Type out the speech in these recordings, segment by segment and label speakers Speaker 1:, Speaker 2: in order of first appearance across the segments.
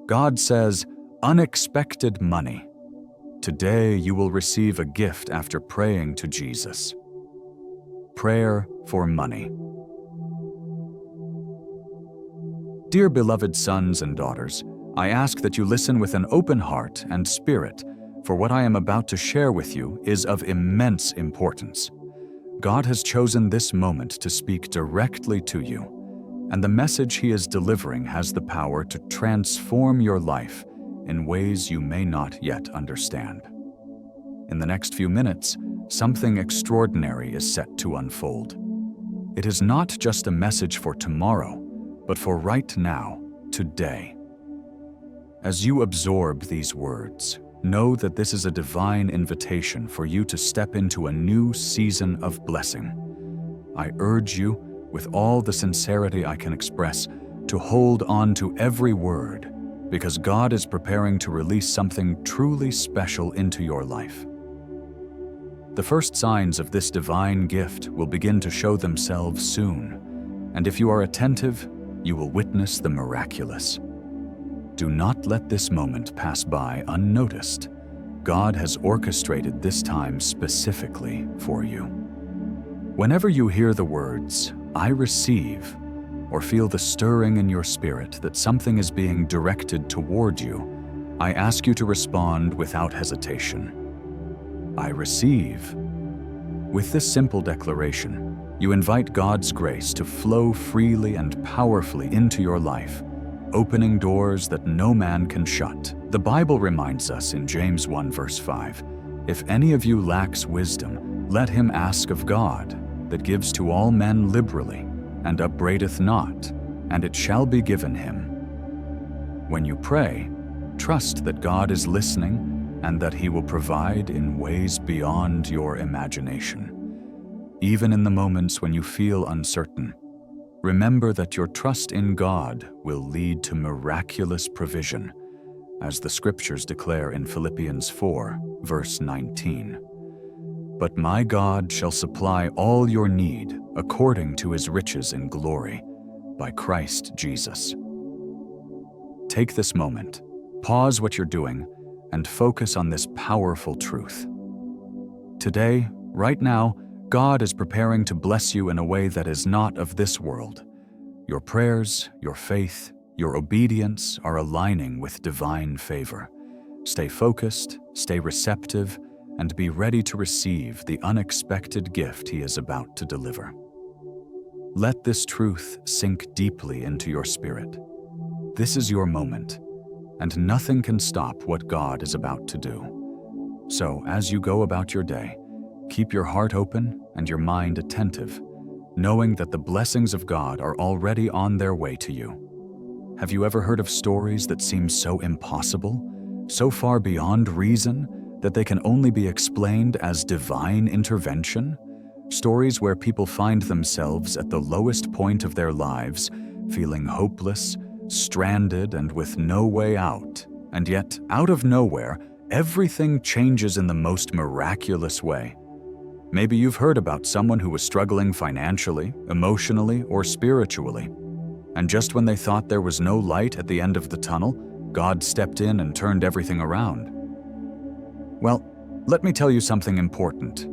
Speaker 1: God says, unexpected money. Today you will receive a gift after praying to Jesus. Prayer for money. Dear beloved sons and daughters, I ask that you listen with an open heart and spirit, for what I am about to share with you is of immense importance. God has chosen this moment to speak directly to you, and the message He is delivering has the power to transform your life in ways you may not yet understand. In the next few minutes, something extraordinary is set to unfold. It is not just a message for tomorrow, but for right now, today. As you absorb these words, know that this is a divine invitation for you to step into a new season of blessing. I urge you, with all the sincerity I can express, to hold on to every word, because God is preparing to release something truly special into your life. The first signs of this divine gift will begin to show themselves soon, and if you are attentive, you will witness the miraculous. Do not let this moment pass by unnoticed. God has orchestrated this time specifically for you. Whenever you hear the words, I receive, or feel the stirring in your spirit that something is being directed toward you, I ask you to respond without hesitation. I receive. With this simple declaration, you invite God's grace to flow freely and powerfully into your life, opening doors that no man can shut. The Bible reminds us in James 1 verse 5, if any of you lacks wisdom, let him ask of God, that gives to all men liberally, and upbraideth not, and it shall be given him. When you pray, trust that God is listening and that He will provide in ways beyond your imagination. Even in the moments when you feel uncertain, remember that your trust in God will lead to miraculous provision, as the scriptures declare in Philippians 4, verse 19. But my God shall supply all your need according to His riches in glory, by Christ Jesus. Take this moment, pause what you're doing, and focus on this powerful truth. Today, right now, God is preparing to bless you in a way that is not of this world. Your prayers, your faith, your obedience are aligning with divine favor. Stay focused, stay receptive, and be ready to receive the unexpected gift He is about to deliver. Let this truth sink deeply into your spirit. This is your moment, and nothing can stop what God is about to do. So, as you go about your day, keep your heart open and your mind attentive, knowing that the blessings of God are already on their way to you. Have you ever heard of stories that seem so impossible, so far beyond reason, that they can only be explained as divine intervention? Stories where people find themselves at the lowest point of their lives, feeling hopeless, stranded, and with no way out. And yet, out of nowhere, everything changes in the most miraculous way. Maybe you've heard about someone who was struggling financially, emotionally, or spiritually. And just when they thought there was no light at the end of the tunnel, God stepped in and turned everything around. Well, let me tell you something important.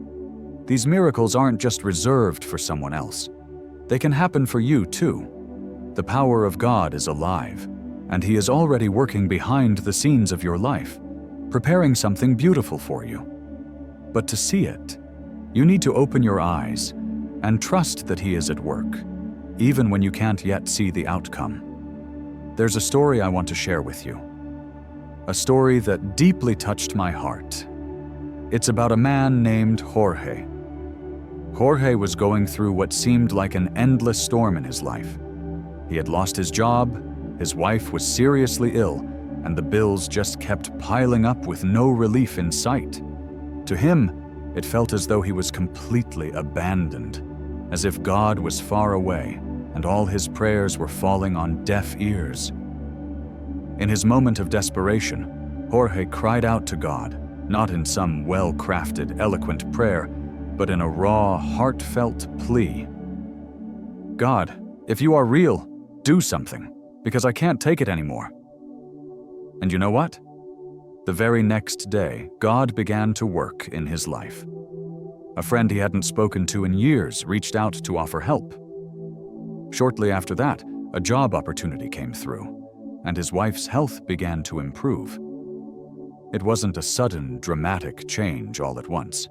Speaker 1: These miracles aren't just reserved for someone else. They can happen for you too. The power of God is alive, and He is already working behind the scenes of your life, preparing something beautiful for you. But to see it, you need to open your eyes and trust that He is at work, even when you can't yet see the outcome. There's a story I want to share with you. A story that deeply touched my heart. It's about a man named Jorge. Jorge was going through what seemed like an endless storm in his life. He had lost his job, his wife was seriously ill, and the bills just kept piling up with no relief in sight. To him, it felt as though he was completely abandoned, as if God was far away and all his prayers were falling on deaf ears. In his moment of desperation, Jorge cried out to God, not in some well-crafted, eloquent prayer, but in a raw, heartfelt plea. God, if you are real, do something, because I can't take it anymore. And you know what? The very next day, God began to work in his life. A friend he hadn't spoken to in years reached out to offer help. Shortly after that, a job opportunity came through, and his wife's health began to improve. It wasn't a sudden, dramatic change all at once,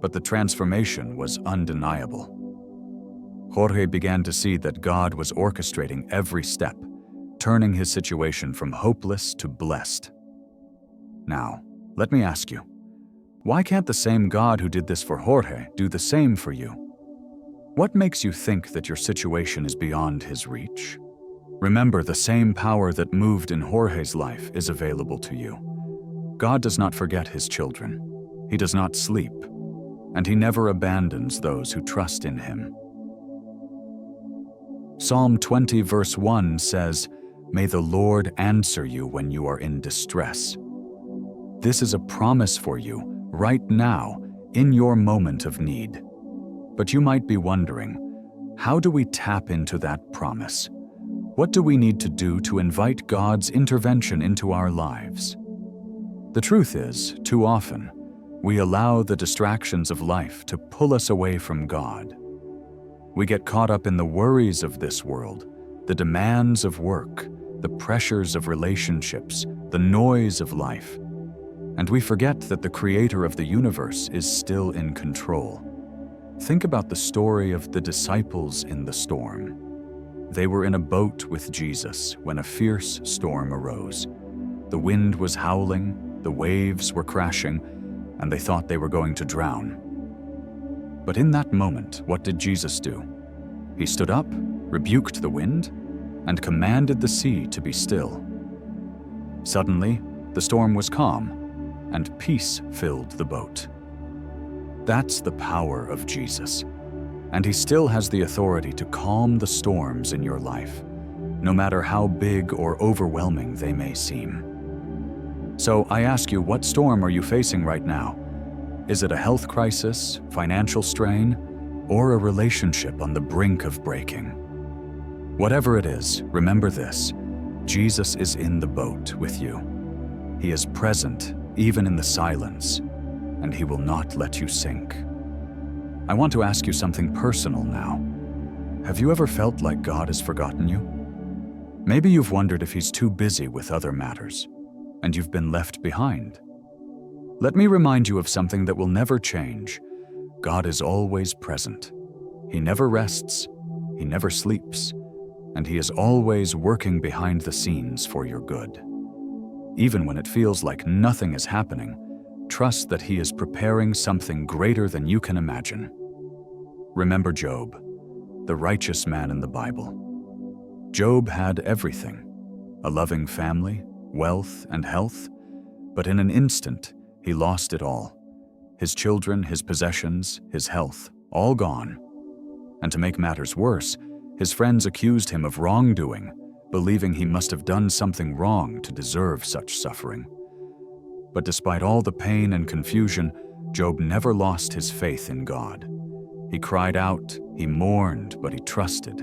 Speaker 1: but the transformation was undeniable. Jorge began to see that God was orchestrating every step, turning his situation from hopeless to blessed. Now, let me ask you, why can't the same God who did this for Jorge do the same for you? What makes you think that your situation is beyond his reach? Remember, the same power that moved in Jorge's life is available to you. God does not forget his children. He does not sleep, and he never abandons those who trust in him. Psalm 20 verse 1 says, "May the Lord answer you when you are in distress." This is a promise for you right now, in your moment of need. But you might be wondering, how do we tap into that promise? What do we need to do to invite God's intervention into our lives? The truth is, too often, we allow the distractions of life to pull us away from God. We get caught up in the worries of this world, the demands of work, the pressures of relationships, the noise of life. And we forget that the Creator of the universe is still in control. Think about the story of the disciples in the storm. They were in a boat with Jesus when a fierce storm arose. The wind was howling, the waves were crashing, and they thought they were going to drown. But in that moment, what did Jesus do? He stood up, rebuked the wind, and commanded the sea to be still. Suddenly, the storm was calm, and peace filled the boat. That's the power of Jesus, and he still has the authority to calm the storms in your life, no matter how big or overwhelming they may seem. So I ask you, what storm are you facing right now? Is it a health crisis, financial strain, or a relationship on the brink of breaking? Whatever it is, remember this: Jesus is in the boat with you. He is present even in the silence, and he will not let you sink. I want to ask you something personal now. Have you ever felt like God has forgotten you? Maybe you've wondered if he's too busy with other matters, and you've been left behind. Let me remind you of something that will never change. God is always present. He never rests, he never sleeps, and he is always working behind the scenes for your good. Even when it feels like nothing is happening, trust that he is preparing something greater than you can imagine. Remember Job, the righteous man in the Bible. Job had everything: a loving family, wealth, and health, but in an instant, he lost it all. His children, his possessions, his health, all gone. And to make matters worse, his friends accused him of wrongdoing, believing he must have done something wrong to deserve such suffering. But despite all the pain and confusion, Job never lost his faith in God. He cried out, he mourned, but he trusted.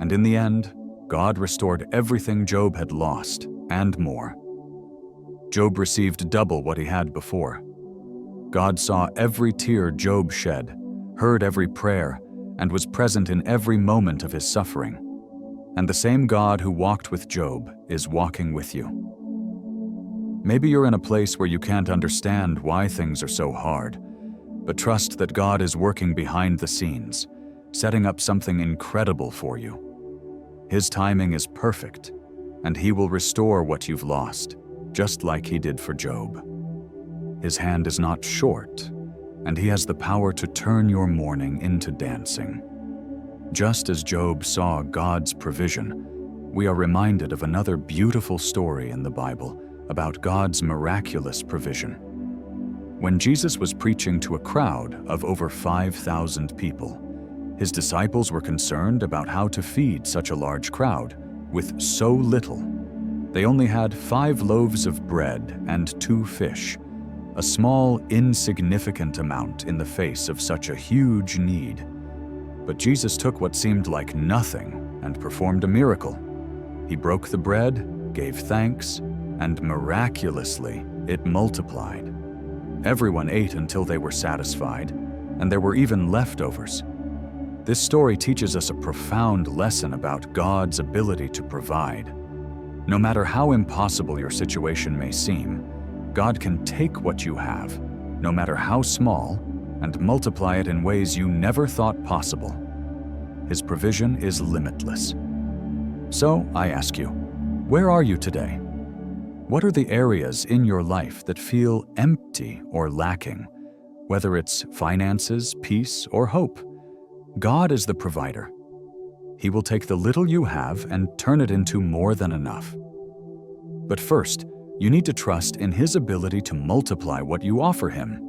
Speaker 1: And in the end, God restored everything Job had lost, and more. Job received double what he had before. God saw every tear Job shed, heard every prayer, and was present in every moment of his suffering. And the same God who walked with Job is walking with you. Maybe you're in a place where you can't understand why things are so hard, but trust that God is working behind the scenes, setting up something incredible for you. His timing is perfect, and he will restore what you've lost, just like he did for Job. His hand is not short, and he has the power to turn your mourning into dancing. Just as Job saw God's provision, we are reminded of another beautiful story in the Bible about God's miraculous provision. When Jesus was preaching to a crowd of over 5,000 people, his disciples were concerned about how to feed such a large crowd with so little. They only had 5 loaves of bread and 2 fish, a small, insignificant amount in the face of such a huge need. But Jesus took what seemed like nothing and performed a miracle. He broke the bread, gave thanks, and miraculously it multiplied. Everyone ate until they were satisfied, and there were even leftovers. This story teaches us a profound lesson about God's ability to provide. No matter how impossible your situation may seem, God can take what you have, no matter how small, and multiply it in ways you never thought possible. His provision is limitless. So, I ask you, where are you today? What are the areas in your life that feel empty or lacking, whether it's finances, peace, or hope? God is the provider. He will take the little you have and turn it into more than enough. But first, you need to trust in His ability to multiply what you offer Him.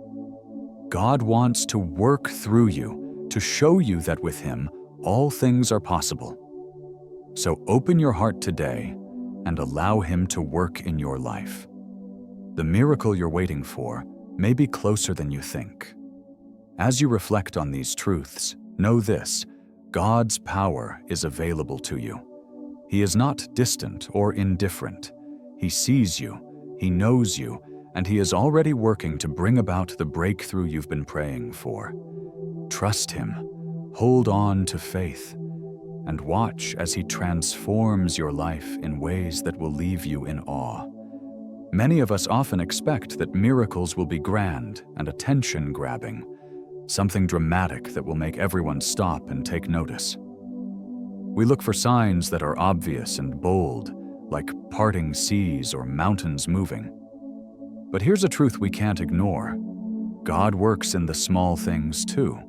Speaker 1: God wants to work through you to show you that with Him, all things are possible. So open your heart today and allow Him to work in your life. The miracle you're waiting for may be closer than you think. As you reflect on these truths, know this: God's power is available to you. He is not distant or indifferent. He sees you, He knows you, and He is already working to bring about the breakthrough you've been praying for. Trust Him, hold on to faith, and watch as He transforms your life in ways that will leave you in awe. Many of us often expect that miracles will be grand and attention-grabbing, something dramatic that will make everyone stop and take notice. We look for signs that are obvious and bold, like parting seas or mountains moving. But here's a truth we can't ignore: God works in the small things too.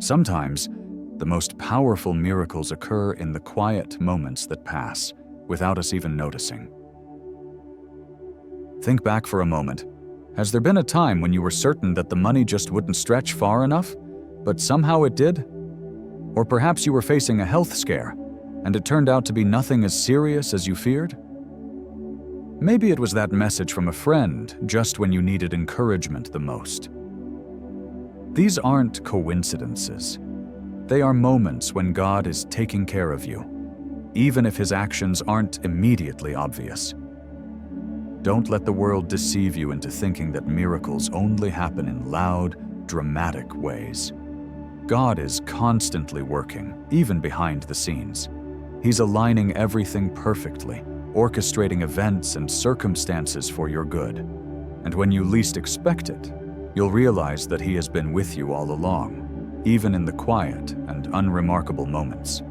Speaker 1: Sometimes, the most powerful miracles occur in the quiet moments that pass, without us even noticing. Think back for a moment. Has there been a time when you were certain that the money just wouldn't stretch far enough, but somehow it did? Or perhaps you were facing a health scare, and it turned out to be nothing as serious as you feared? Maybe it was that message from a friend just when you needed encouragement the most. These aren't coincidences. They are moments when God is taking care of you, even if His actions aren't immediately obvious. Don't let the world deceive you into thinking that miracles only happen in loud, dramatic ways. God is constantly working, even behind the scenes. He's aligning everything perfectly, orchestrating events and circumstances for your good. And when you least expect it, you'll realize that He has been with you all along, even in the quiet and unremarkable moments.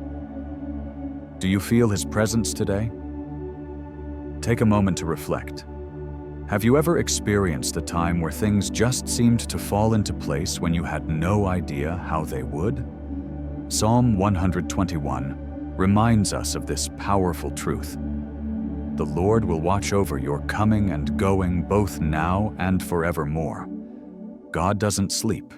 Speaker 1: Do you feel His presence today? Take a moment to reflect. Have you ever experienced a time where things just seemed to fall into place when you had no idea how they would? Psalm 121 reminds us of this powerful truth. The Lord will watch over your coming and going both now and forevermore. God doesn't sleep.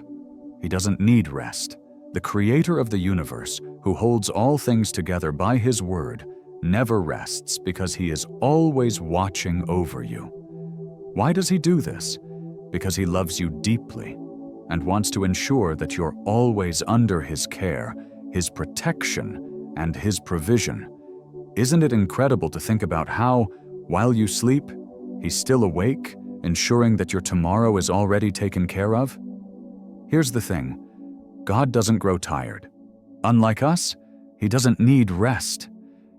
Speaker 1: He doesn't need rest. The Creator of the universe, who holds all things together by His word, never rests because He is always watching over you. Why does He do this? Because He loves you deeply and wants to ensure that you're always under His care, His protection, and His provision. Isn't it incredible to think about how, while you sleep, He's still awake, ensuring that your tomorrow is already taken care of? Here's the thing: God doesn't grow tired. Unlike us, He doesn't need rest.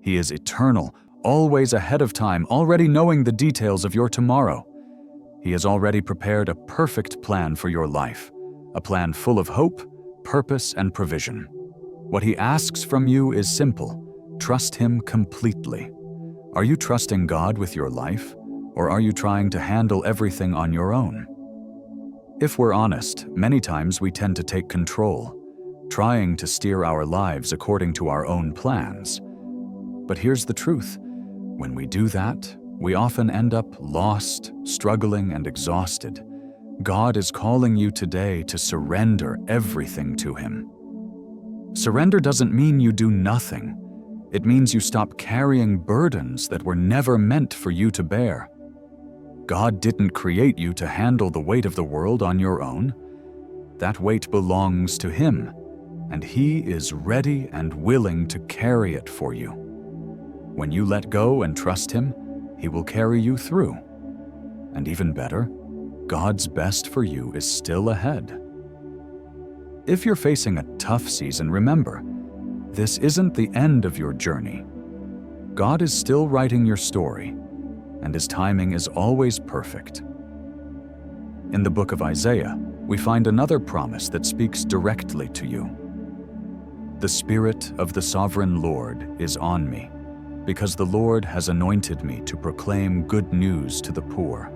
Speaker 1: He is eternal, always ahead of time, already knowing the details of your tomorrow. He has already prepared a perfect plan for your life, a plan full of hope, purpose, and provision. What He asks from you is simple: trust Him completely. Are you trusting God with your life, or are you trying to handle everything on your own? If we're honest, many times we tend to take control, trying to steer our lives according to our own plans. But here's the truth: when we do that, we often end up lost, struggling, and exhausted. God is calling you today to surrender everything to Him. Surrender doesn't mean you do nothing. It means you stop carrying burdens that were never meant for you to bear. God didn't create you to handle the weight of the world on your own. That weight belongs to Him, and He is ready and willing to carry it for you. When you let go and trust Him, He will carry you through. And even better, God's best for you is still ahead. If you're facing a tough season, remember, this isn't the end of your journey. God is still writing your story, and His timing is always perfect. In the book of Isaiah, we find another promise that speaks directly to you. The Spirit of the Sovereign Lord is on me, because the Lord has anointed me to proclaim good news to the poor.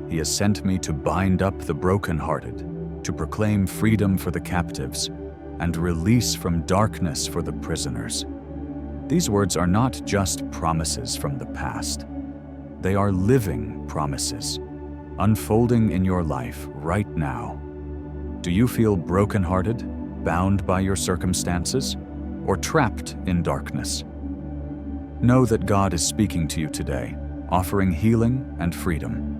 Speaker 1: He has sent me to bind up the brokenhearted, to proclaim freedom for the captives, and release from darkness for the prisoners. These words are not just promises from the past. They are living promises, unfolding in your life right now. Do you feel brokenhearted, bound by your circumstances, or trapped in darkness? Know that God is speaking to you today, offering healing and freedom.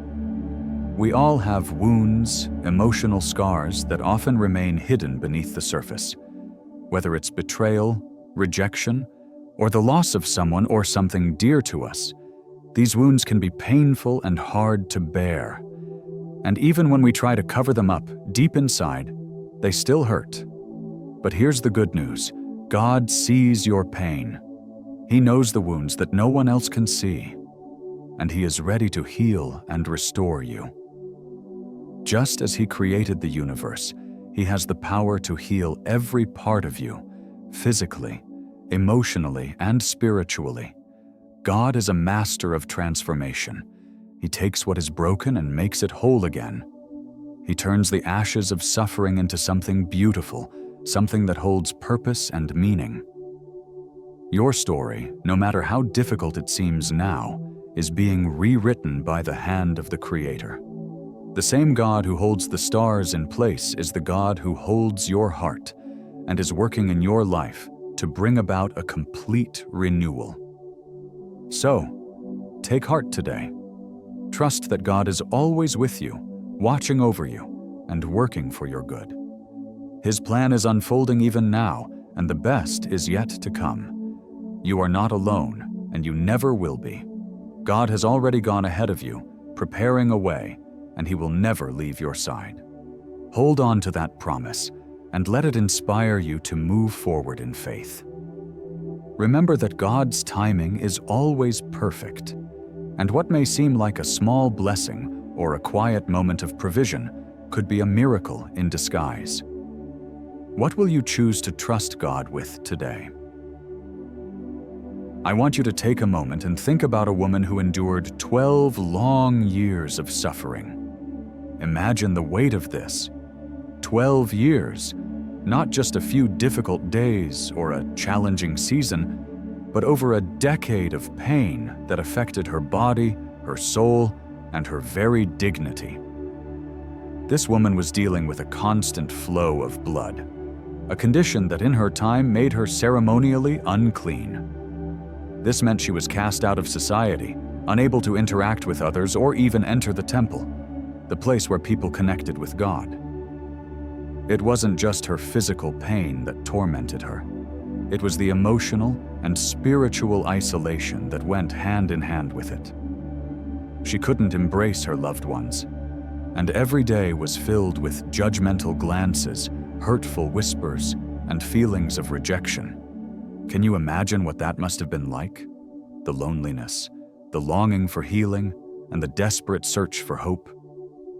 Speaker 1: We all have wounds, emotional scars that often remain hidden beneath the surface. Whether it's betrayal, rejection, or the loss of someone or something dear to us, these wounds can be painful and hard to bear. And even when we try to cover them up, deep inside, they still hurt. But here's the good news. God sees your pain. He knows the wounds that no one else can see, and He is ready to heal and restore you. Just as He created the universe, He has the power to heal every part of you, physically, emotionally, and spiritually. God is a master of transformation. He takes what is broken and makes it whole again. He turns the ashes of suffering into something beautiful, something that holds purpose and meaning. Your story, no matter how difficult it seems now, is being rewritten by the hand of the Creator. The same God who holds the stars in place is the God who holds your heart and is working in your life to bring about a complete renewal. So, take heart today. Trust that God is always with you, watching over you, and working for your good. His plan is unfolding even now, and the best is yet to come. You are not alone, and you never will be. God has already gone ahead of you, preparing a way, and He will never leave your side. Hold on to that promise, and let it inspire you to move forward in faith. Remember that God's timing is always perfect, and what may seem like a small blessing or a quiet moment of provision could be a miracle in disguise. What will you choose to trust God with today? I want you to take a moment and think about a woman who endured 12 long years of suffering. Imagine the weight of this. 12 years, not just a few difficult days or a challenging season, but over a decade of pain that affected her body, her soul, and her very dignity. This woman was dealing with a constant flow of blood, a condition that in her time made her ceremonially unclean. This meant she was cast out of society, unable to interact with others or even enter the temple, the place where people connected with God. It wasn't just her physical pain that tormented her. It was the emotional and spiritual isolation that went hand in hand with it. She couldn't embrace her loved ones, and every day was filled with judgmental glances, hurtful whispers, and feelings of rejection. Can you imagine what that must have been like? The loneliness, the longing for healing, and the desperate search for hope.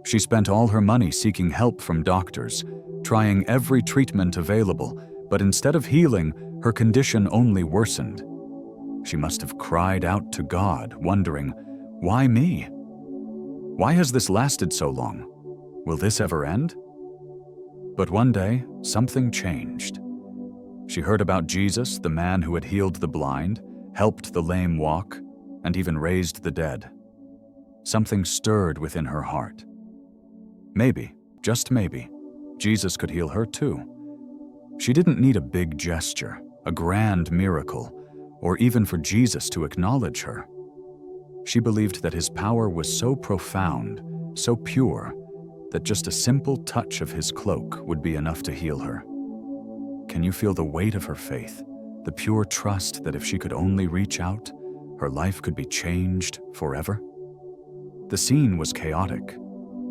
Speaker 1: She spent all her money seeking help from doctors, trying every treatment available, but instead of healing, her condition only worsened. She must have cried out to God, wondering, "Why me? Why has this lasted so long? Will this ever end?" But one day, something changed. She heard about Jesus, the man who had healed the blind, helped the lame walk, and even raised the dead. Something stirred within her heart. Maybe, just maybe, Jesus could heal her too. She didn't need a big gesture, a grand miracle, or even for Jesus to acknowledge her. She believed that His power was so profound, so pure, that just a simple touch of His cloak would be enough to heal her. Can you feel the weight of her faith, the pure trust that if she could only reach out, her life could be changed forever? The scene was chaotic.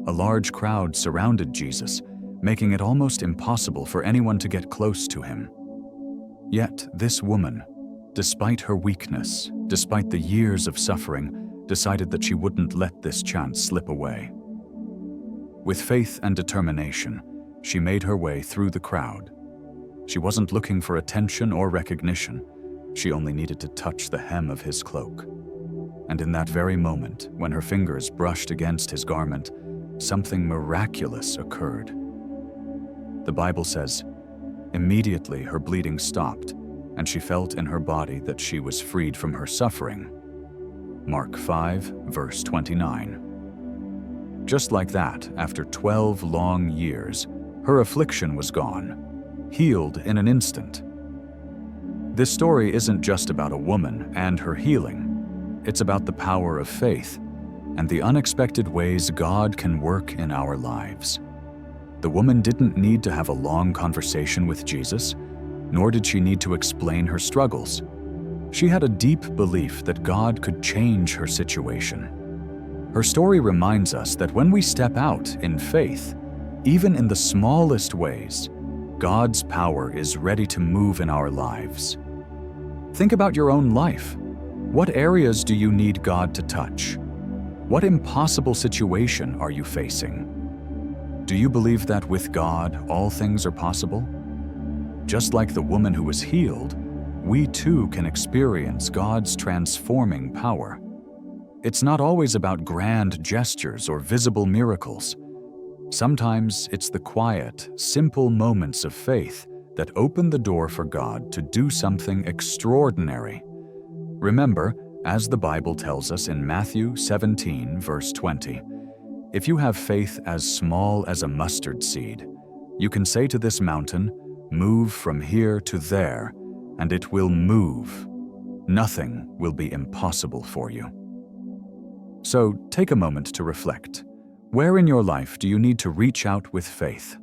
Speaker 1: A large crowd surrounded Jesus, making it almost impossible for anyone to get close to him. Yet this woman, despite her weakness, despite the years of suffering, decided that she wouldn't let this chance slip away. With faith and determination, she made her way through the crowd. She wasn't looking for attention or recognition. She only needed to touch the hem of his cloak. And in that very moment, when her fingers brushed against his garment, something miraculous occurred. The Bible says, immediately her bleeding stopped, and she felt in her body that she was freed from her suffering. Mark 5, verse 29. Just like that, after 12 long years, her affliction was gone, healed in an instant. This story isn't just about a woman and her healing. It's about the power of faith and the unexpected ways God can work in our lives. The woman didn't need to have a long conversation with Jesus, nor did she need to explain her struggles. She had a deep belief that God could change her situation. Her story reminds us that when we step out in faith, even in the smallest ways, God's power is ready to move in our lives. Think about your own life. What areas do you need God to touch? What impossible situation are you facing? Do you believe that with God, all things are possible? Just like the woman who was healed, we too can experience God's transforming power. It's not always about grand gestures or visible miracles. Sometimes it's the quiet, simple moments of faith that open the door for God to do something extraordinary. Remember, as the Bible tells us in Matthew 17, verse 20, if you have faith as small as a mustard seed, you can say to this mountain, "Move from here to there," and it will move. Nothing will be impossible for you. So take a moment to reflect. Where in your life do you need to reach out with faith?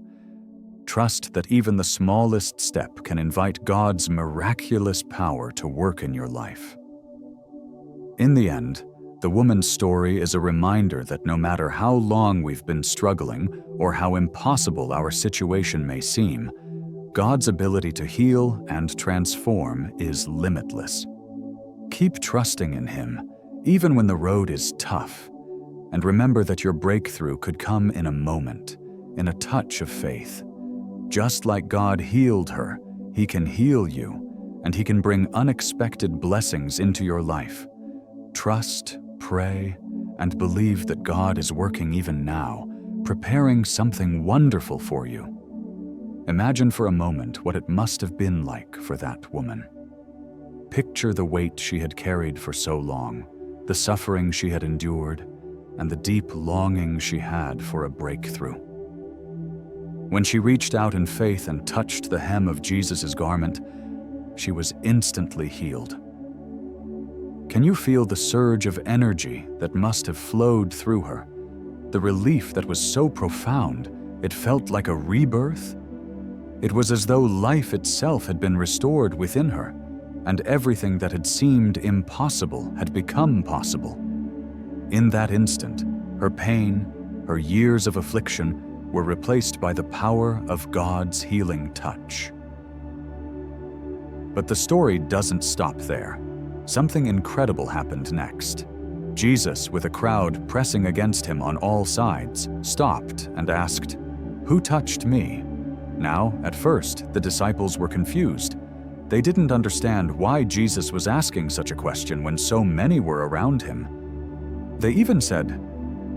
Speaker 1: Trust that even the smallest step can invite God's miraculous power to work in your life. In the end, the woman's story is a reminder that no matter how long we've been struggling or how impossible our situation may seem, God's ability to heal and transform is limitless. Keep trusting in Him, even when the road is tough, and remember that your breakthrough could come in a moment, in a touch of faith. Just like God healed her, He can heal you, and He can bring unexpected blessings into your life. Trust, pray, and believe that God is working even now, preparing something wonderful for you. Imagine for a moment what it must have been like for that woman. Picture the weight she had carried for so long, the suffering she had endured, and the deep longing she had for a breakthrough. When she reached out in faith and touched the hem of Jesus' garment, she was instantly healed. Can you feel the surge of energy that must have flowed through her? The relief that was so profound, it felt like a rebirth? It was as though life itself had been restored within her, and everything that had seemed impossible had become possible. In that instant, her pain, her years of affliction were replaced by the power of God's healing touch. But the story doesn't stop there. Something incredible happened next. Jesus, with a crowd pressing against him on all sides, stopped and asked, "Who touched me?" Now, at first, the disciples were confused. They didn't understand why Jesus was asking such a question when so many were around him. They even said,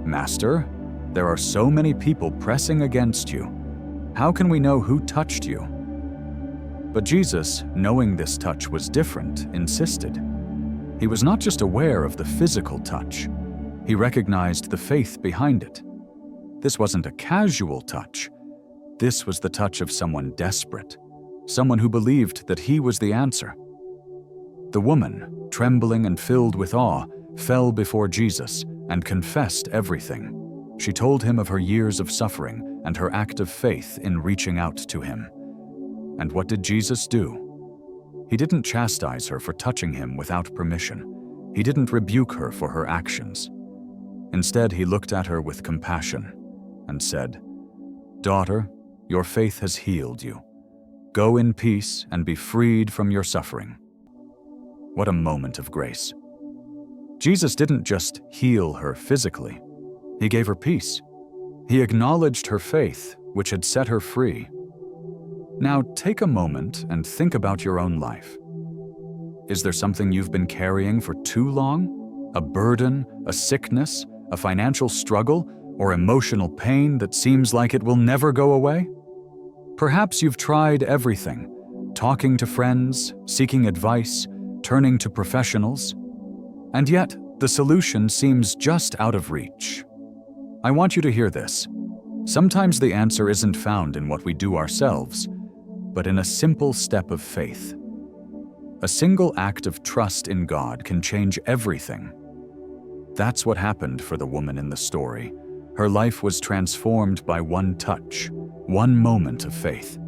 Speaker 1: "Master, there are so many people pressing against you. How can we know who touched you?" But Jesus, knowing this touch was different, insisted. He was not just aware of the physical touch. He recognized the faith behind it. This wasn't a casual touch. This was the touch of someone desperate, someone who believed that he was the answer. The woman, trembling and filled with awe, fell before Jesus and confessed everything. She told him of her years of suffering and her act of faith in reaching out to him. And what did Jesus do? He didn't chastise her for touching him without permission. He didn't rebuke her for her actions. Instead, he looked at her with compassion and said, "Daughter, your faith has healed you. Go in peace and be freed from your suffering." What a moment of grace. Jesus didn't just heal her physically. He gave her peace. He acknowledged her faith, which had set her free. Now take a moment and think about your own life. Is there something you've been carrying for too long? A burden, a sickness, a financial struggle, or emotional pain that seems like it will never go away? Perhaps you've tried everything, talking to friends, seeking advice, turning to professionals, and yet the solution seems just out of reach. I want you to hear this. Sometimes the answer isn't found in what we do ourselves, but in a simple step of faith. A single act of trust in God can change everything. That's what happened for the woman in the story. Her life was transformed by one touch, one moment of faith.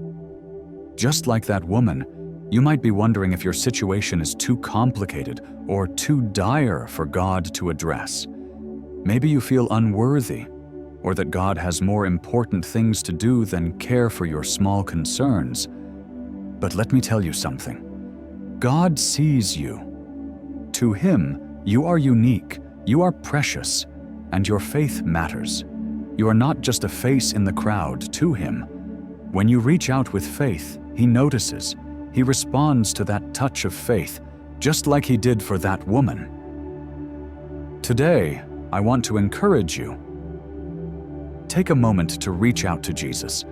Speaker 1: Just like that woman, you might be wondering if your situation is too complicated or too dire for God to address. Maybe you feel unworthy, or that God has more important things to do than care for your small concerns. But let me tell you something. God sees you. To Him, you are unique, you are precious, and your faith matters. You are not just a face in the crowd to Him. When you reach out with faith, He notices. He responds to that touch of faith, just like He did for that woman. Today, I want to encourage you. Take a moment to reach out to Jesus.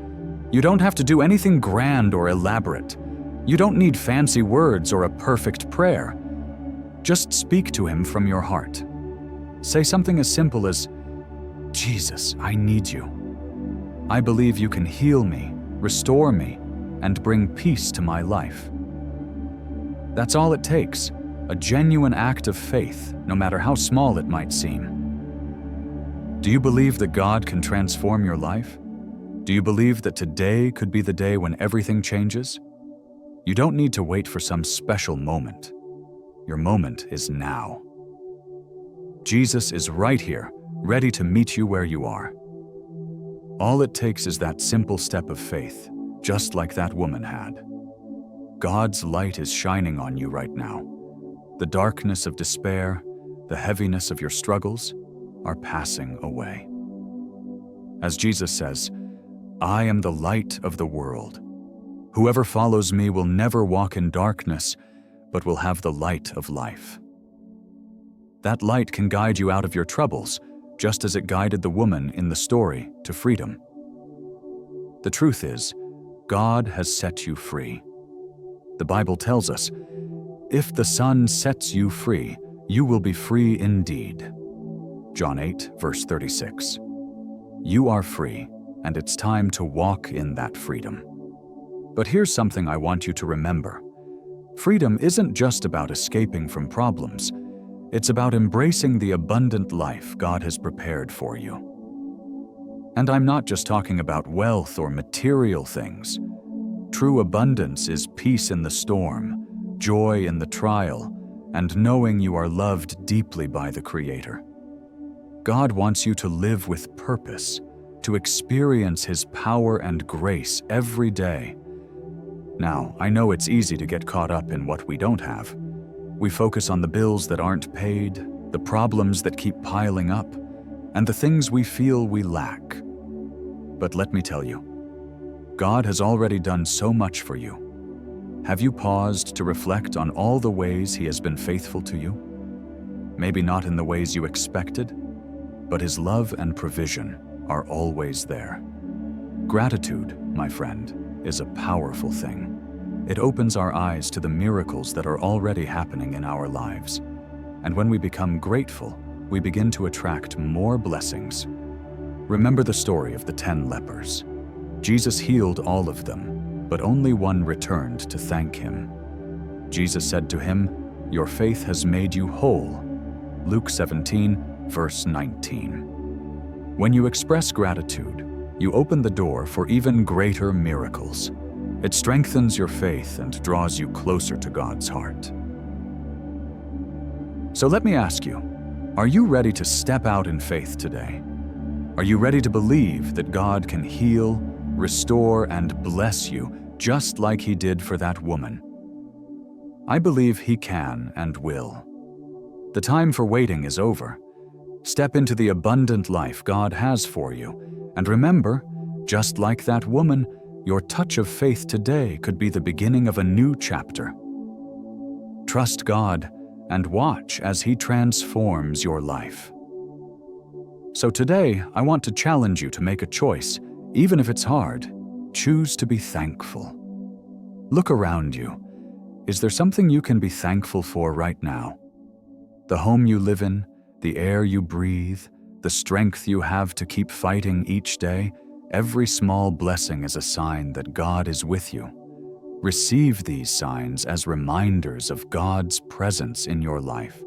Speaker 1: You don't have to do anything grand or elaborate. You don't need fancy words or a perfect prayer. Just speak to Him from your heart. Say something as simple as, "Jesus, I need you. I believe you can heal me, restore me, and bring peace to my life." That's all it takes, a genuine act of faith, no matter how small it might seem. Do you believe that God can transform your life? Do you believe that today could be the day when everything changes? You don't need to wait for some special moment. Your moment is now. Jesus is right here, ready to meet you where you are. All it takes is that simple step of faith, just like that woman had. God's light is shining on you right now. The darkness of despair, the heaviness of your struggles are passing away. As Jesus says, "I am the light of the world. Whoever follows me will never walk in darkness, but will have the light of life." That light can guide you out of your troubles, just as it guided the woman in the story to freedom. The truth is, God has set you free. The Bible tells us, "If the Son sets you free, you will be free indeed." John 8, verse 36. You are free, and it's time to walk in that freedom. But here's something I want you to remember. Freedom isn't just about escaping from problems. It's about embracing the abundant life God has prepared for you. And I'm not just talking about wealth or material things. True abundance is peace in the storm, joy in the trial, and knowing you are loved deeply by the Creator. God wants you to live with purpose, to experience His power and grace every day. Now, I know it's easy to get caught up in what we don't have. We focus on the bills that aren't paid, the problems that keep piling up, and the things we feel we lack. But let me tell you, God has already done so much for you. Have you paused to reflect on all the ways He has been faithful to you? Maybe not in the ways you expected, but His love and provision are always there. Gratitude, my friend, is a powerful thing. It opens our eyes to the miracles that are already happening in our lives. And when we become grateful, we begin to attract more blessings. Remember the story of the 10 lepers. Jesus healed all of them, but only one returned to thank Him. Jesus said to him, "Your faith has made you whole." Luke 17, verse 19. When you express gratitude, you open the door for even greater miracles. It strengthens your faith and draws you closer to God's heart. So let me ask you, are you ready to step out in faith today? Are you ready to believe that God can heal, restore, and bless you just like He did for that woman? I believe He can and will. The time for waiting is over. Step into the abundant life God has for you, and remember, just like that woman, your touch of faith today could be the beginning of a new chapter. Trust God and watch as He transforms your life. So today, I want to challenge you to make a choice, even if it's hard. Choose to be thankful. Look around you. Is there something you can be thankful for right now? The home you live in, the air you breathe, the strength you have to keep fighting each day, every small blessing is a sign that God is with you. Receive these signs as reminders of God's presence in your life.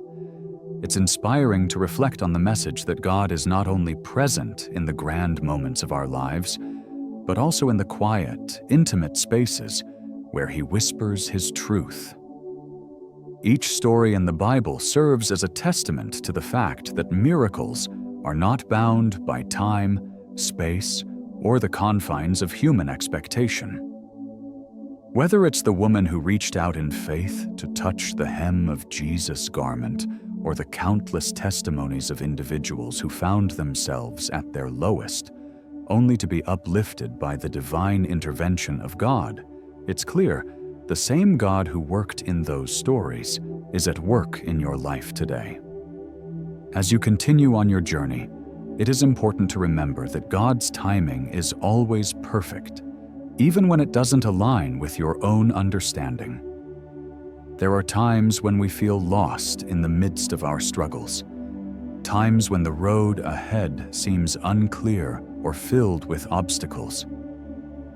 Speaker 1: It's inspiring to reflect on the message that God is not only present in the grand moments of our lives, but also in the quiet, intimate spaces where He whispers His truth. Each story in the Bible serves as a testament to the fact that miracles are not bound by time, space, or the confines of human expectation. Whether it's the woman who reached out in faith to touch the hem of Jesus' garment, or the countless testimonies of individuals who found themselves at their lowest, only to be uplifted by the divine intervention of God, it's clear the same God who worked in those stories is at work in your life today. As you continue on your journey, it is important to remember that God's timing is always perfect, even when it doesn't align with your own understanding. There are times when we feel lost in the midst of our struggles, times when the road ahead seems unclear or filled with obstacles.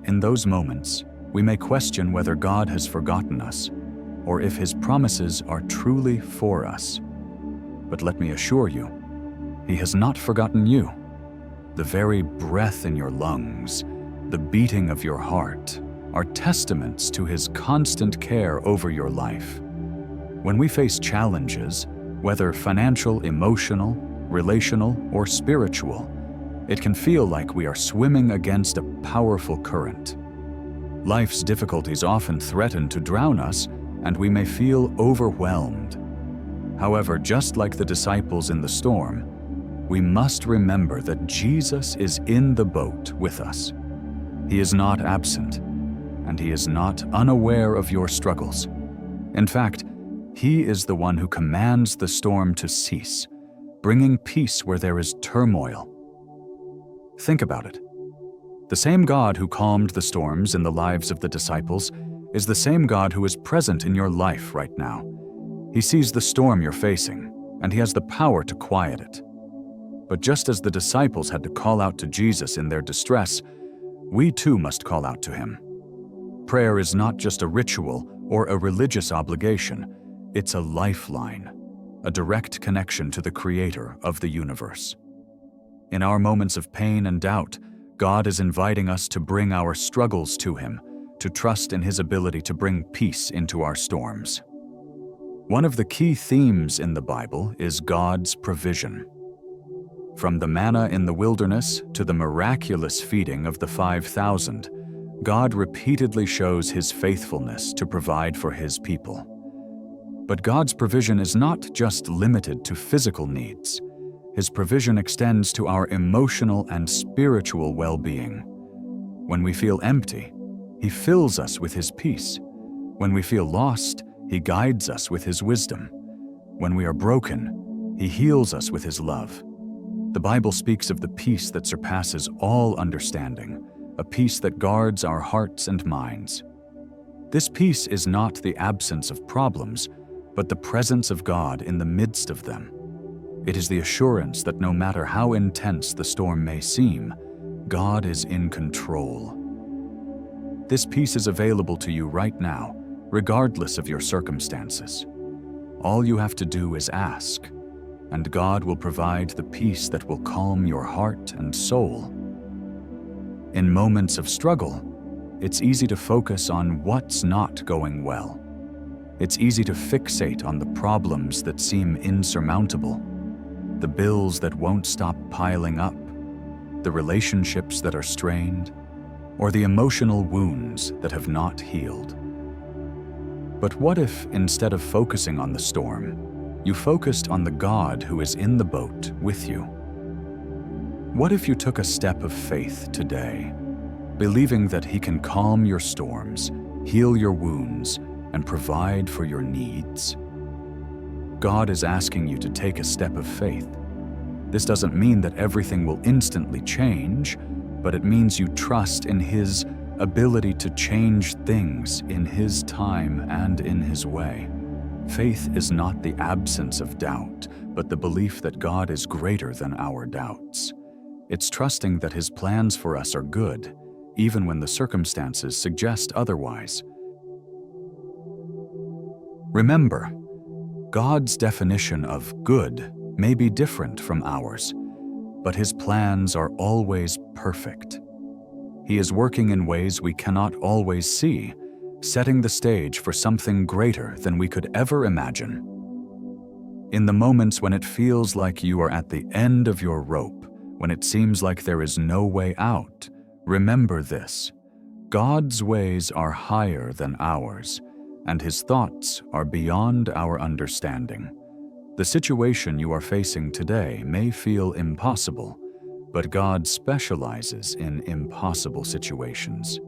Speaker 1: In those moments, we may question whether God has forgotten us or if His promises are truly for us. But let me assure you, He has not forgotten you. The very breath in your lungs, the beating of your heart, are testaments to His constant care over your life. When we face challenges, whether financial, emotional, relational, or spiritual, it can feel like we are swimming against a powerful current. Life's difficulties often threaten to drown us, and we may feel overwhelmed. However, just like the disciples in the storm, we must remember that Jesus is in the boat with us. He is not absent, and He is not unaware of your struggles. In fact, He is the one who commands the storm to cease, bringing peace where there is turmoil. Think about it. The same God who calmed the storms in the lives of the disciples is the same God who is present in your life right now. He sees the storm you're facing, and He has the power to quiet it. But just as the disciples had to call out to Jesus in their distress, we too must call out to Him. Prayer is not just a ritual or a religious obligation. It's a lifeline, a direct connection to the Creator of the universe. In our moments of pain and doubt, God is inviting us to bring our struggles to Him, to trust in His ability to bring peace into our storms. One of the key themes in the Bible is God's provision. From the manna in the wilderness to the miraculous feeding of the 5,000, God repeatedly shows His faithfulness to provide for His people. But God's provision is not just limited to physical needs. His provision extends to our emotional and spiritual well-being. When we feel empty, He fills us with His peace. When we feel lost, He guides us with His wisdom. When we are broken, He heals us with His love. The Bible speaks of the peace that surpasses all understanding, a peace that guards our hearts and minds. This peace is not the absence of problems, but the presence of God in the midst of them. It is the assurance that no matter how intense the storm may seem, God is in control. This peace is available to you right now, regardless of your circumstances. All you have to do is ask, and God will provide the peace that will calm your heart and soul. In moments of struggle, it's easy to focus on what's not going well. It's easy to fixate on the problems that seem insurmountable, the bills that won't stop piling up, the relationships that are strained, or the emotional wounds that have not healed. But what if, instead of focusing on the storm, you focused on the God who is in the boat with you? What if you took a step of faith today, believing that He can calm your storms, heal your wounds, and provide for your needs? God is asking you to take a step of faith. This doesn't mean that everything will instantly change, but it means you trust in His ability to change things in His time and in His way. Faith is not the absence of doubt, but the belief that God is greater than our doubts. It's trusting that His plans for us are good, even when the circumstances suggest otherwise. Remember, God's definition of good may be different from ours, but His plans are always perfect. He is working in ways we cannot always see, setting the stage for something greater than we could ever imagine. In the moments when it feels like you are at the end of your rope, when it seems like there is no way out, remember this: God's ways are higher than ours, and His thoughts are beyond our understanding. The situation you are facing today may feel impossible, but God specializes in impossible situations.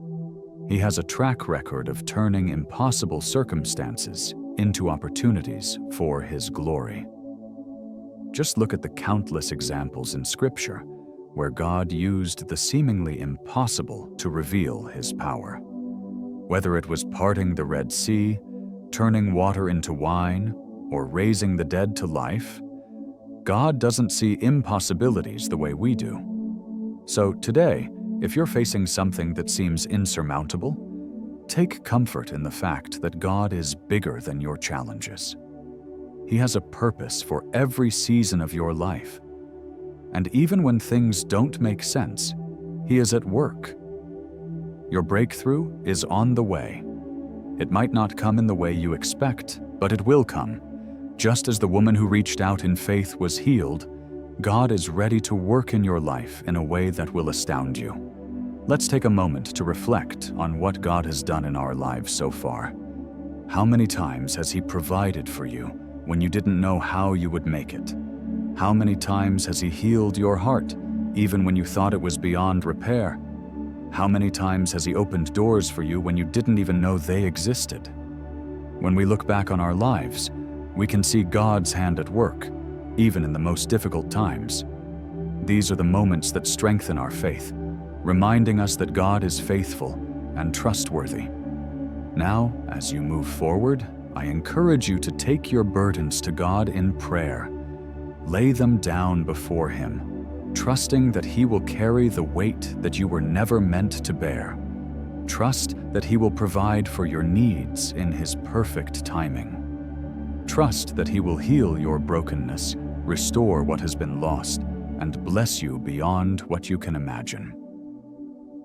Speaker 1: He has a track record of turning impossible circumstances into opportunities for His glory. Just look at the countless examples in Scripture where God used the seemingly impossible to reveal His power. Whether it was parting the Red Sea, turning water into wine, or raising the dead to life, God doesn't see impossibilities the way we do. So today, if you're facing something that seems insurmountable, take comfort in the fact that God is bigger than your challenges. He has a purpose for every season of your life. And even when things don't make sense, He is at work. Your breakthrough is on the way. It might not come in the way you expect, but it will come. Just as the woman who reached out in faith was healed, God is ready to work in your life in a way that will astound you. Let's take a moment to reflect on what God has done in our lives so far. How many times has He provided for you when you didn't know how you would make it? How many times has He healed your heart, even when you thought it was beyond repair? How many times has He opened doors for you when you didn't even know they existed? When we look back on our lives, we can see God's hand at work, even in the most difficult times. These are the moments that strengthen our faith, reminding us that God is faithful and trustworthy. Now, as you move forward, I encourage you to take your burdens to God in prayer. Lay them down before Him, trusting that He will carry the weight that you were never meant to bear. Trust that He will provide for your needs in His perfect timing. Trust that He will heal your brokenness, restore what has been lost, and bless you beyond what you can imagine.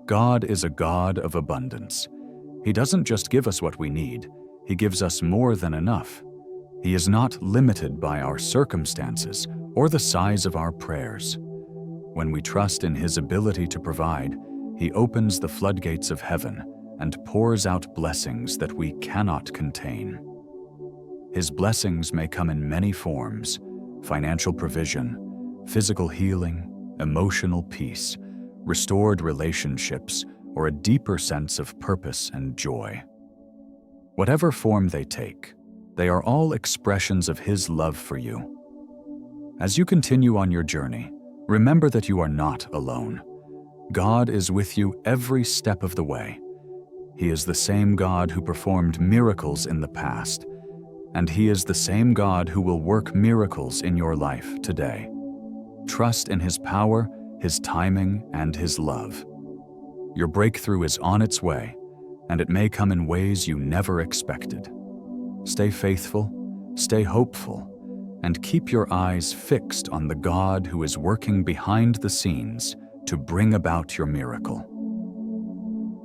Speaker 1: God is a God of abundance. He doesn't just give us what we need, He gives us more than enough. He is not limited by our circumstances or the size of our prayers. When we trust in His ability to provide, He opens the floodgates of heaven and pours out blessings that we cannot contain. His blessings may come in many forms: financial provision, physical healing, emotional peace, restored relationships, or a deeper sense of purpose and joy. Whatever form they take, they are all expressions of His love for you. As you continue on your journey, remember that you are not alone. God is with you every step of the way. He is the same God who performed miracles in the past, and He is the same God who will work miracles in your life today. Trust in His power, His timing, and His love. Your breakthrough is on its way, and it may come in ways you never expected. Stay faithful, stay hopeful, and keep your eyes fixed on the God who is working behind the scenes to bring about your miracle.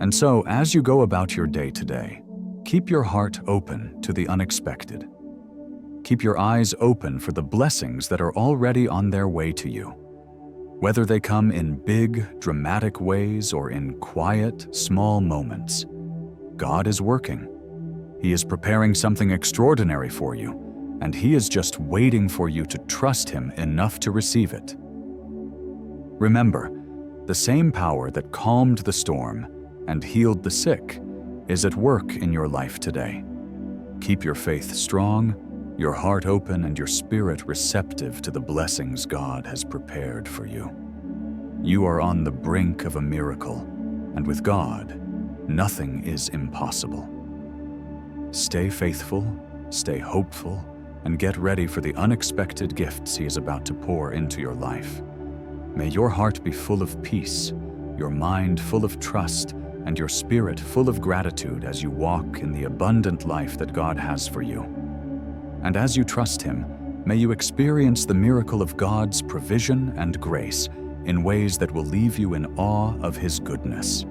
Speaker 1: And so, as you go about your day today, Keep your heart open to the unexpected. Keep your eyes open for the blessings that are already on their way to you. Whether they come in big, dramatic ways or in quiet, small moments, God is working. He is preparing something extraordinary for you, and He is just waiting for you to trust Him enough to receive it. Remember, the same power that calmed the storm and healed the sick is at work in your life today. Keep your faith strong, your heart open, and your spirit receptive to the blessings God has prepared for you. You are on the brink of a miracle, and with God, nothing is impossible. Stay faithful, stay hopeful, and get ready for the unexpected gifts He is about to pour into your life. May your heart be full of peace, your mind full of trust, and your spirit full of gratitude as you walk in the abundant life that God has for you. And as you trust Him, may you experience the miracle of God's provision and grace in ways that will leave you in awe of His goodness.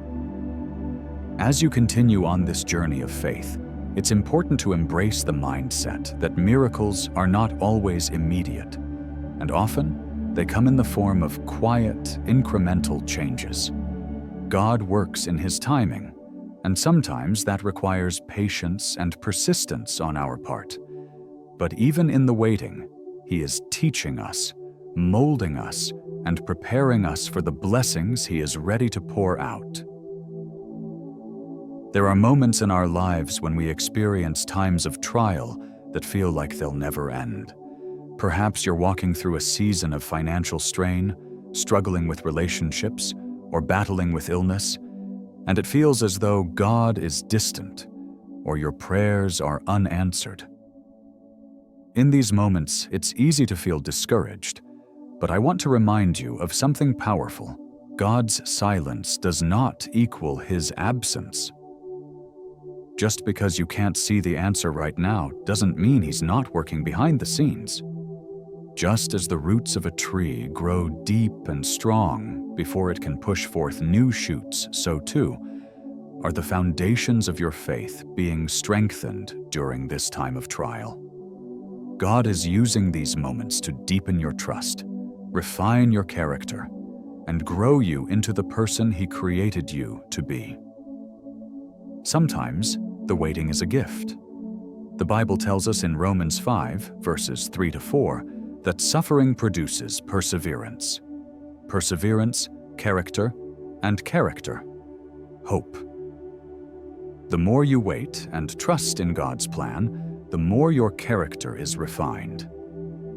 Speaker 1: As you continue on this journey of faith, it's important to embrace the mindset that miracles are not always immediate, and often they come in the form of quiet, incremental changes. God works in His timing, and sometimes that requires patience and persistence on our part. But even in the waiting, He is teaching us, molding us, and preparing us for the blessings He is ready to pour out. There are moments in our lives when we experience times of trial that feel like they'll never end. Perhaps you're walking through a season of financial strain, struggling with relationships, or battling with illness, and it feels as though God is distant, or your prayers are unanswered. In these moments, it's easy to feel discouraged, but I want to remind you of something powerful. God's silence does not equal His absence. Just because you can't see the answer right now doesn't mean He's not working behind the scenes. Just as the roots of a tree grow deep and strong before it can push forth new shoots, so too are the foundations of your faith being strengthened during this time of trial. God is using these moments to deepen your trust, refine your character, and grow you into the person He created you to be. Sometimes, the waiting is a gift. The Bible tells us in Romans 5, verses 3-4, that suffering produces perseverance. Perseverance, character, and character, hope. The more you wait and trust in God's plan, the more your character is refined.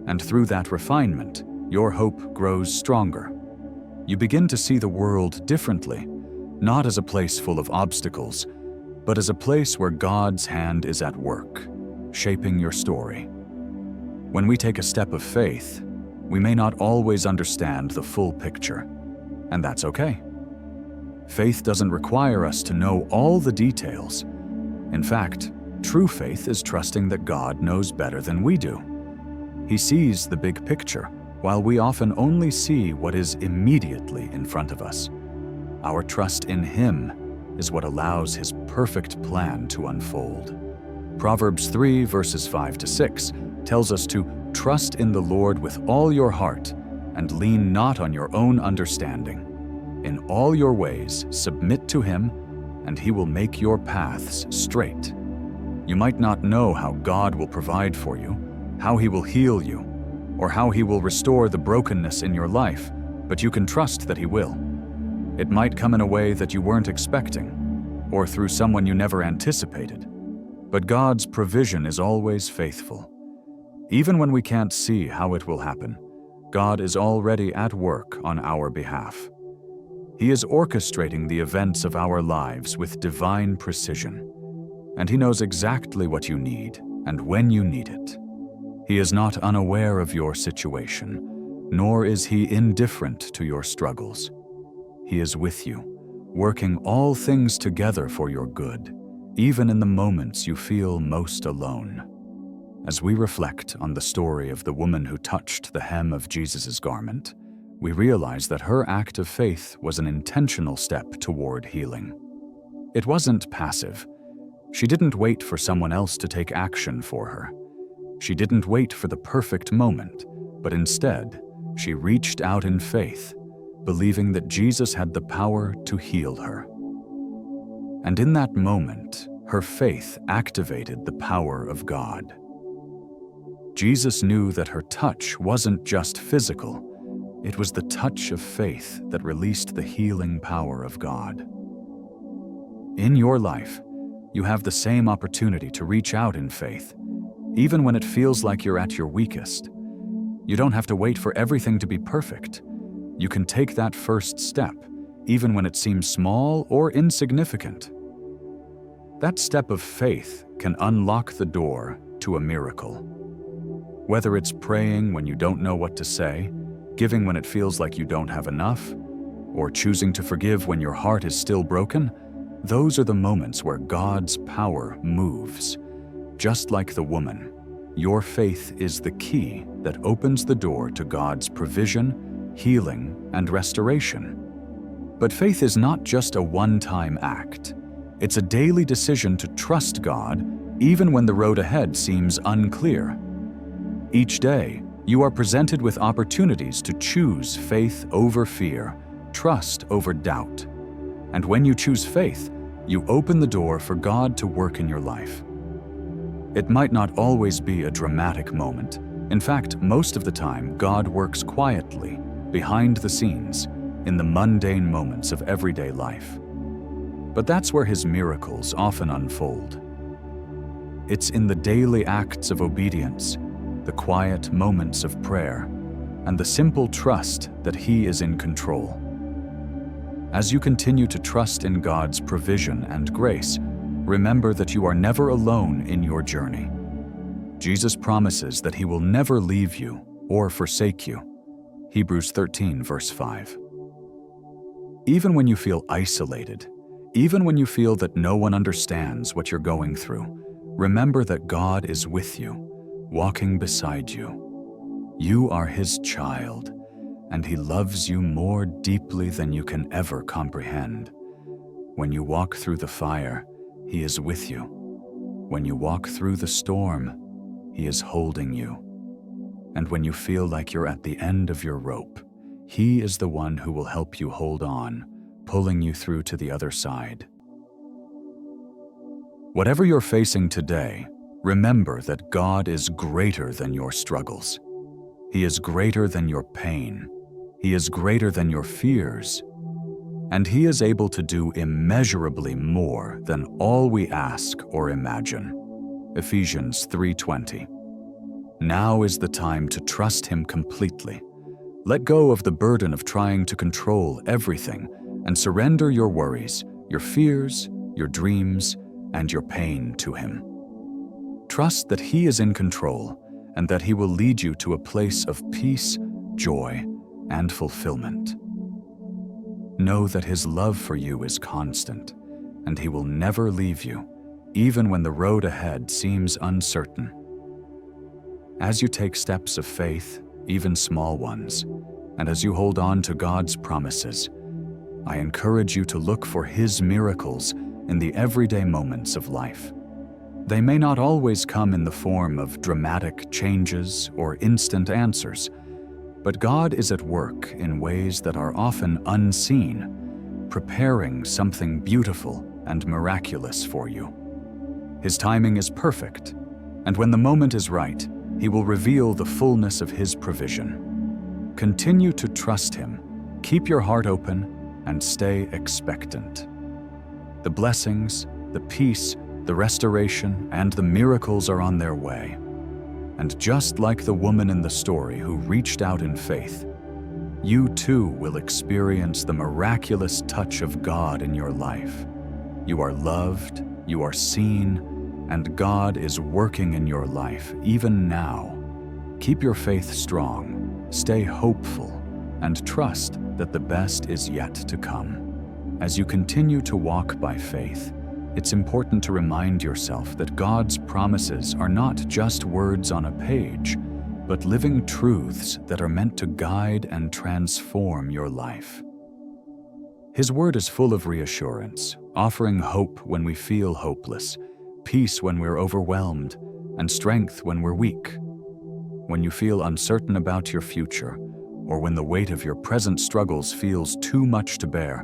Speaker 1: And through that refinement, your hope grows stronger. You begin to see the world differently, not as a place full of obstacles, but as a place where God's hand is at work, shaping your story. When we take a step of faith, we may not always understand the full picture, and that's okay. Faith doesn't require us to know all the details. In fact, true faith is trusting that God knows better than we do. He sees the big picture, while we often only see what is immediately in front of us. Our trust in Him is what allows His perfect plan to unfold. Proverbs 3, verses 5-6 tells us to trust in the Lord with all your heart and lean not on your own understanding. In all your ways submit to Him, and He will make your paths straight. You might not know how God will provide for you, how He will heal you, or how He will restore the brokenness in your life, but you can trust that He will. It might come in a way that you weren't expecting, or through someone you never anticipated. But God's provision is always faithful. Even when we can't see how it will happen, God is already at work on our behalf. He is orchestrating the events of our lives with divine precision, and He knows exactly what you need and when you need it. He is not unaware of your situation, nor is He indifferent to your struggles. He is with you, working all things together for your good, even in the moments you feel most alone. As we reflect on the story of the woman who touched the hem of Jesus' garment, we realize that her act of faith was an intentional step toward healing. It wasn't passive. She didn't wait for someone else to take action for her. She didn't wait for the perfect moment, but instead, she reached out in faith, believing that Jesus had the power to heal her. And in that moment, her faith activated the power of God. Jesus knew that her touch wasn't just physical, it was the touch of faith that released the healing power of God. In your life, you have the same opportunity to reach out in faith, even when it feels like you're at your weakest. You don't have to wait for everything to be perfect. You can take that first step, even when it seems small or insignificant. That step of faith can unlock the door to a miracle. Whether it's praying when you don't know what to say, giving when it feels like you don't have enough, or choosing to forgive when your heart is still broken, those are the moments where God's power moves. Just like the woman, your faith is the key that opens the door to God's provision, healing, and restoration. But faith is not just a one-time act. It's a daily decision to trust God, even when the road ahead seems unclear. Each day, you are presented with opportunities to choose faith over fear, trust over doubt. And when you choose faith, you open the door for God to work in your life. It might not always be a dramatic moment. In fact, most of the time, God works quietly, behind the scenes, in the mundane moments of everyday life. But that's where His miracles often unfold. It's in the daily acts of obedience, the quiet moments of prayer, and the simple trust that He is in control. As you continue to trust in God's provision and grace, remember that you are never alone in your journey. Jesus promises that He will never leave you or forsake you. Hebrews 13, verse 5. Even when you feel isolated, even when you feel that no one understands what you're going through, remember that God is with you, walking beside you. You are His child, and He loves you more deeply than you can ever comprehend. When you walk through the fire, He is with you. When you walk through the storm, He is holding you. And when you feel like you're at the end of your rope, He is the one who will help you hold on, pulling you through to the other side. Whatever you're facing today, remember that God is greater than your struggles. He is greater than your pain. He is greater than your fears. And He is able to do immeasurably more than all we ask or imagine. Ephesians 3:20. Now is the time to trust Him completely. Let go of the burden of trying to control everything and surrender your worries, your fears, your dreams, and your pain to Him. Trust that He is in control and that He will lead you to a place of peace, joy, and fulfillment. Know that His love for you is constant, and He will never leave you, even when the road ahead seems uncertain. As you take steps of faith, even small ones, and as you hold on to God's promises, I encourage you to look for His miracles in the everyday moments of life. They may not always come in the form of dramatic changes or instant answers, but God is at work in ways that are often unseen, preparing something beautiful and miraculous for you. His timing is perfect, and when the moment is right, He will reveal the fullness of His provision. Continue to trust Him, keep your heart open, and stay expectant. The blessings, the peace, the restoration, and the miracles are on their way. And just like the woman in the story who reached out in faith, you too will experience the miraculous touch of God in your life. You are loved, you are seen, and God is working in your life even now. Keep your faith strong, stay hopeful, and trust that the best is yet to come. As you continue to walk by faith, it's important to remind yourself that God's promises are not just words on a page, but living truths that are meant to guide and transform your life. His word is full of reassurance, offering hope when we feel hopeless, peace when we're overwhelmed, and strength when we're weak. When you feel uncertain about your future, or when the weight of your present struggles feels too much to bear,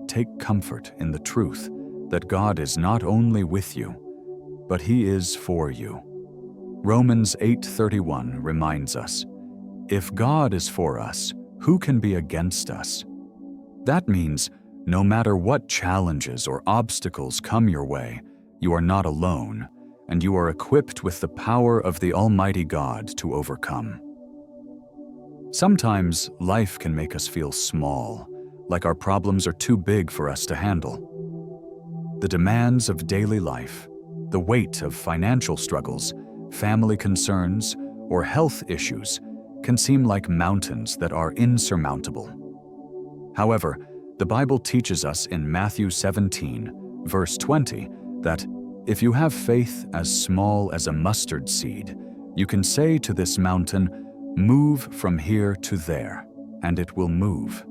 Speaker 1: take comfort in the truth that God is not only with you, but He is for you. Romans 8:31 reminds us, "If God is for us, who can be against us?" That means no matter what challenges or obstacles come your way, you are not alone, and you are equipped with the power of the Almighty God to overcome. Sometimes life can make us feel small, like our problems are too big for us to handle. The demands of daily life, the weight of financial struggles, family concerns, or health issues can seem like mountains that are insurmountable. However, the Bible teaches us in Matthew 17, verse 20, that if you have faith as small as a mustard seed, you can say to this mountain, "Move from here to there," and it will move.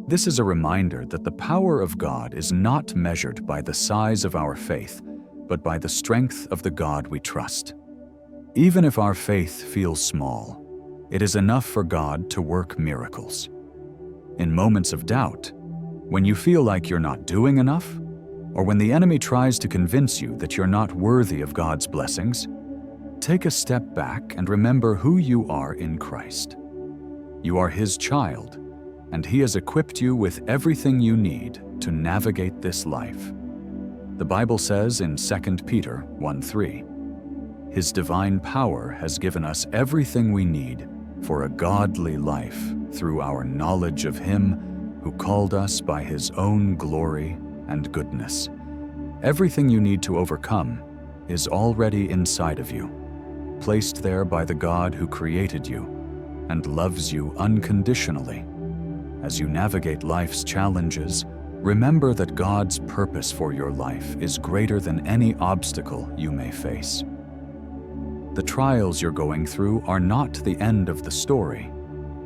Speaker 1: This is a reminder that the power of God is not measured by the size of our faith, but by the strength of the God we trust. Even if our faith feels small, it is enough for God to work miracles. In moments of doubt, when you feel like you're not doing enough, or when the enemy tries to convince you that you're not worthy of God's blessings, take a step back and remember who you are in Christ. You are His child, and He has equipped you with everything you need to navigate this life. The Bible says in 2 Peter 1:3, "His divine power has given us everything we need for a godly life through our knowledge of Him who called us by His own glory and goodness." Everything you need to overcome is already inside of you, placed there by the God who created you and loves you unconditionally. As you navigate life's challenges, remember that God's purpose for your life is greater than any obstacle you may face. The trials you're going through are not the end of the story.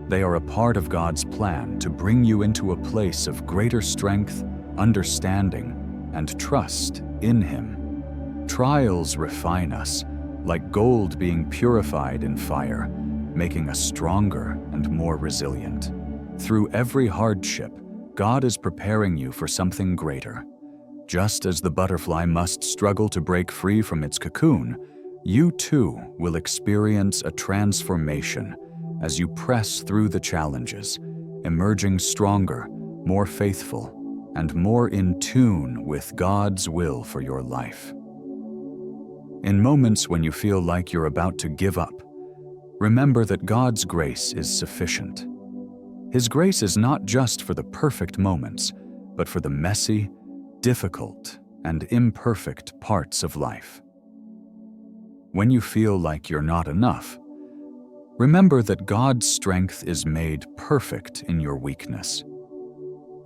Speaker 1: They are a part of God's plan to bring you into a place of greater strength, understanding, and trust in Him. Trials refine us, like gold being purified in fire, making us stronger and more resilient. Through every hardship, God is preparing you for something greater. Just as the butterfly must struggle to break free from its cocoon, you too will experience a transformation as you press through the challenges, emerging stronger, more faithful, and more in tune with God's will for your life. In moments when you feel like you're about to give up, remember that God's grace is sufficient. His grace is not just for the perfect moments, but for the messy, difficult, and imperfect parts of life. When you feel like you're not enough, remember that God's strength is made perfect in your weakness.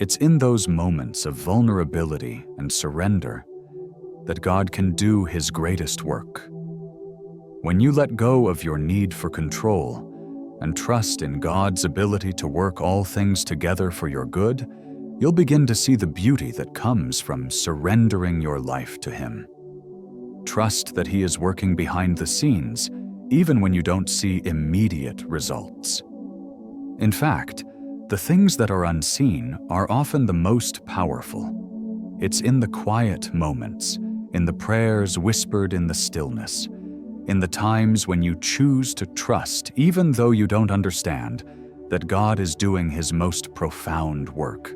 Speaker 1: It's in those moments of vulnerability and surrender that God can do His greatest work. When you let go of your need for control and trust in God's ability to work all things together for your good, you'll begin to see the beauty that comes from surrendering your life to Him. Trust that He is working behind the scenes, even when you don't see immediate results. In fact, the things that are unseen are often the most powerful. It's in the quiet moments, in the prayers whispered in the stillness, in the times when you choose to trust, even though you don't understand, that God is doing His most profound work.